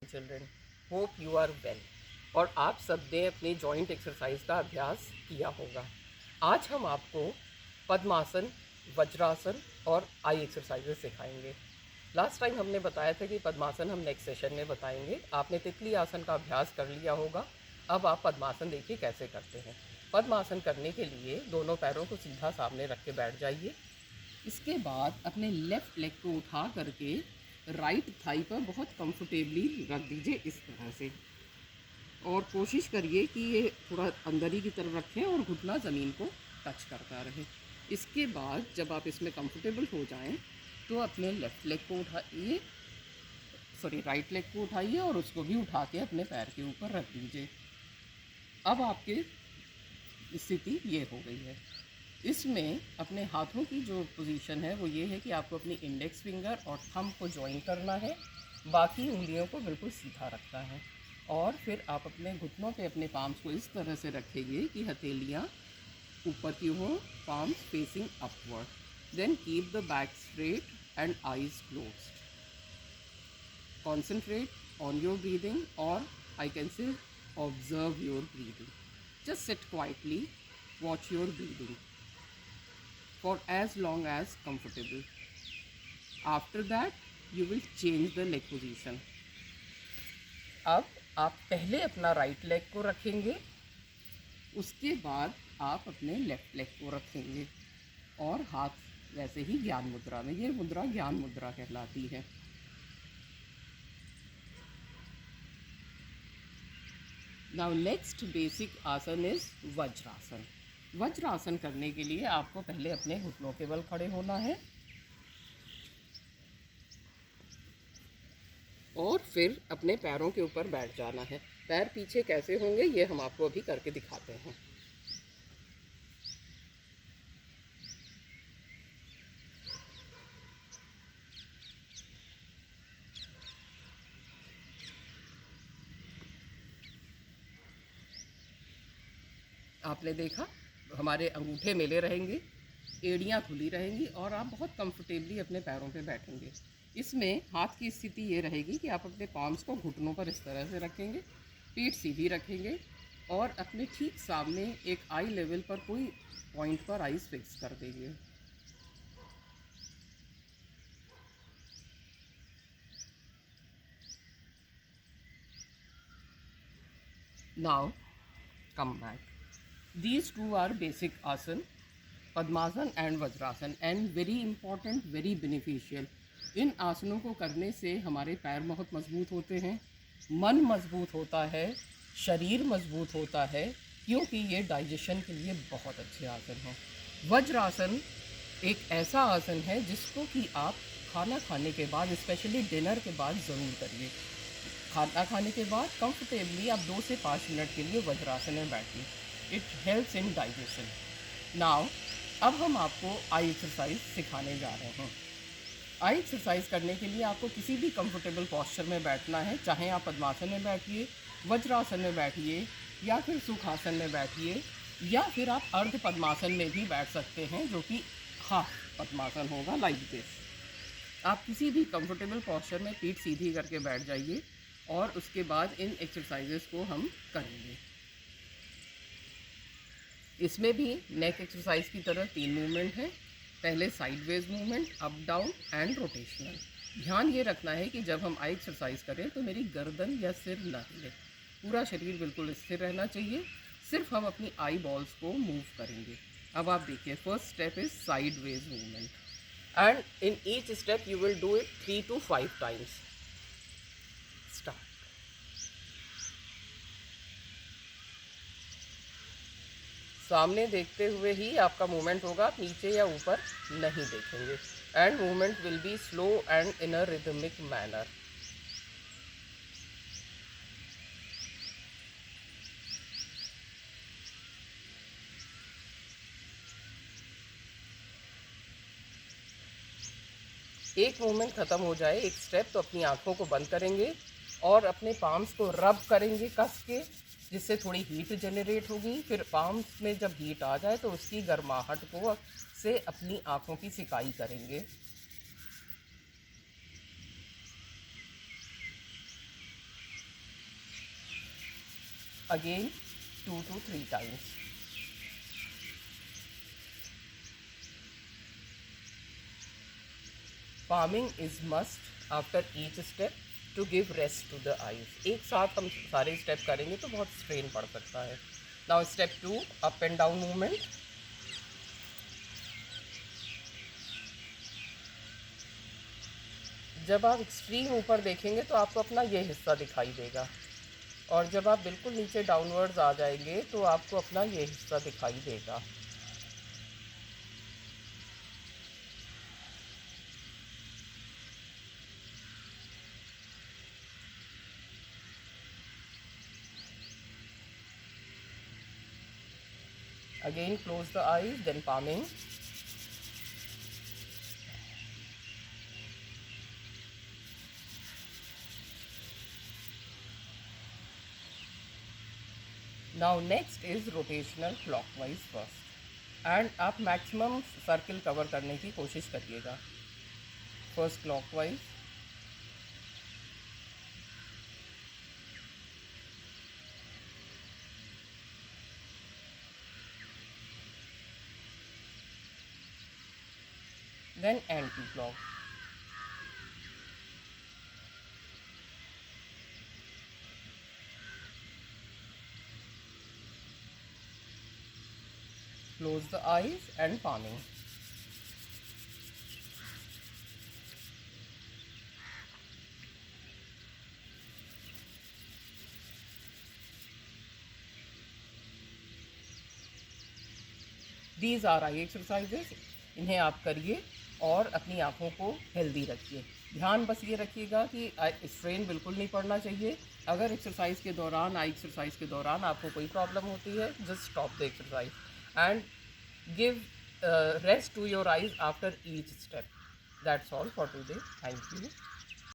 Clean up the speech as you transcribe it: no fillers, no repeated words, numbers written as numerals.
Children, hope you are well और आप सब ने अपने जॉइंट एक्सरसाइज का अभ्यास किया होगा। आज हम आपको पद्मासन, वज्रासन और आई एक्सरसाइजेस सिखाएंगे। लास्ट टाइम हमने बताया था कि पद्मासन हम नेक्स्ट सेशन में बताएंगे। आपने तितली आसन का अभ्यास कर लिया होगा। अब आप पद्मासन देखिए कैसे करते हैं। पद्मासन करने के लिए दोनों पैरों को सीधा सामने रख के बैठ जाइए। इसके बाद अपने लेफ़्ट लेग को उठा करके राइट थाई पर बहुत कंफर्टेबली रख दीजिए इस तरह से, और कोशिश करिए कि ये थोड़ा अंदर ही की तरफ रखें और घुटना ज़मीन को टच करता रहे। इसके बाद जब आप इसमें कंफर्टेबल हो जाएं तो अपने लेफ़्ट लेग को उठाइए, राइट लेग को उठाइए और उसको भी उठा के अपने पैर के ऊपर रख दीजिए। अब आपकी स्थिति ये हो गई है। इसमें अपने हाथों की जो पोजीशन है वो ये है कि आपको अपनी इंडेक्स फिंगर और थंब को ज्वाइन करना है, बाकी उंगलियों को बिल्कुल सीधा रखना है, और फिर आप अपने घुटनों पे अपने पाम्स को इस तरह से रखेंगे कि हथेलियाँ ऊपर की हों, palms facing upward. Then keep the back straight and eyes closed. Concentrate on your breathing, और I can say observe your breathing. Just sit quietly, watch your breathing for as long as comfortable. After that you will change the leg position. अब आप पहले अपना right leg को रखेंगे, उसके बाद आप अपने लेफ्ट लेग को रखेंगे और हाथ वैसे ही ज्ञान मुद्रा में। ये मुद्रा ज्ञान मुद्रा कहलाती है। नाउ नेक्स्ट बेसिक आसन इज वज्रासन। वज्रासन करने के लिए आपको पहले अपने घुटनों के बल खड़े होना है और फिर अपने पैरों के ऊपर बैठ जाना है। पैर पीछे कैसे होंगे ये हम आपको अभी करके दिखाते हैं। आपने देखा, हमारे अंगूठे मिले रहेंगे, एड़ियाँ खुली रहेंगी और आप बहुत कंफर्टेबली अपने पैरों पे बैठेंगे। इसमें हाथ की स्थिति ये रहेगी कि आप अपने पाम्स को घुटनों पर इस तरह से रखेंगे, पीठ सीधी रखेंगे और अपने ठीक सामने एक आई लेवल पर कोई पॉइंट पर आईज फिक्स कर देंगे। Now come back. These two are basic asan, padmasana and vajrasana, and very important, very beneficial. इन आसनों को करने से हमारे पैर बहुत मजबूत होते हैं, मन मजबूत होता है, शरीर मजबूत होता है, क्योंकि ये डाइजेशन के लिए बहुत अच्छे आसन हैं। वज्रासन एक ऐसा आसन है जिसको कि आप खाना खाने के बाद, स्पेशली डिनर के बाद ज़रूर करिए। खाना खाने के बाद कंफर्टेबली आप 2 से 5 मिनट के लिए वज्रासन में बैठिए। It helps in digestion. Now अब हम आपको आई एक्सरसाइज सिखाने जा रहे हैं। आई एक्सरसाइज करने के लिए आपको किसी भी कंफर्टेबल पॉस्चर में बैठना है, चाहे आप पद्मासन में बैठिए, वज्रासन में बैठिए, या फिर सुखासन में बैठिए, या फिर आप अर्ध पद्मासन में भी बैठ सकते हैं, जो कि हाफ पद्मासन होगा, लाइक दिस। आप किसी भी कंफर्टेबल पॉस्चर में पीठ सीधी करके बैठ जाइए और उसके बाद इन एक्सरसाइजेस को हम करेंगे। इसमें भी नेक एक्सरसाइज की तरह 3 मूवमेंट हैं। पहले sideways movement, up down and rotational. ध्यान ये रखना है कि जब हम आई एक्सरसाइज करें तो मेरी गर्दन या सिर न हिले, पूरा शरीर बिल्कुल स्थिर रहना चाहिए। सिर्फ हम अपनी आई बॉल्स को मूव करेंगे। अब आप देखिए, first step is sideways movement, and in each step you will do it 3 to 5 times. Start. सामने देखते हुए ही आपका मूवमेंट होगा, आप नीचे या ऊपर नहीं देखेंगे, and movement will be slow and in a rhythmic manner. एक मूवमेंट ख़त्म हो जाए, एक स्टेप, तो अपनी आंखों को बंद करेंगे और अपने पाम्स को रब करेंगे कस के, जिससे थोड़ी हीट जनरेट होगी। फिर पाम्स में जब हीट आ जाए तो उसकी गर्माहट को से अपनी आंखों की सिकाई करेंगे। again 2 to 3 times. Palming is must after each step to give rest to the eyes. एक साथ हम सारे स्टेप करेंगे तो बहुत स्ट्रेन पड़ सकता है. Now step 2, up and down movement. जब आप एक्सट्रीम ऊपर देखेंगे तो आपको अपना ये हिस्सा दिखाई देगा, और जब आप बिल्कुल नीचे डाउनवर्ड्स आ जाएंगे तो आपको अपना ये हिस्सा दिखाई देगा. Again close the eyes, then palming. Now next is rotational clockwise first, and आप मैक्सिमम सर्किल कवर करने की कोशिश करिएगा. First clockwise, then anti-clock. Close the eyes and palming. These are eye exercises. इन्हें आप करिए और अपनी आँखों को हेल्दी रखिए. ध्यान बस ये रखिएगा कि स्ट्रेन बिल्कुल नहीं पड़ना चाहिए. अगर एक्सरसाइज के दौरान, आई एक्सरसाइज के दौरान आपको कोई प्रॉब्लम होती है, just stop the exercise and give rest to your eyes after each step. That's all for today. Thank you.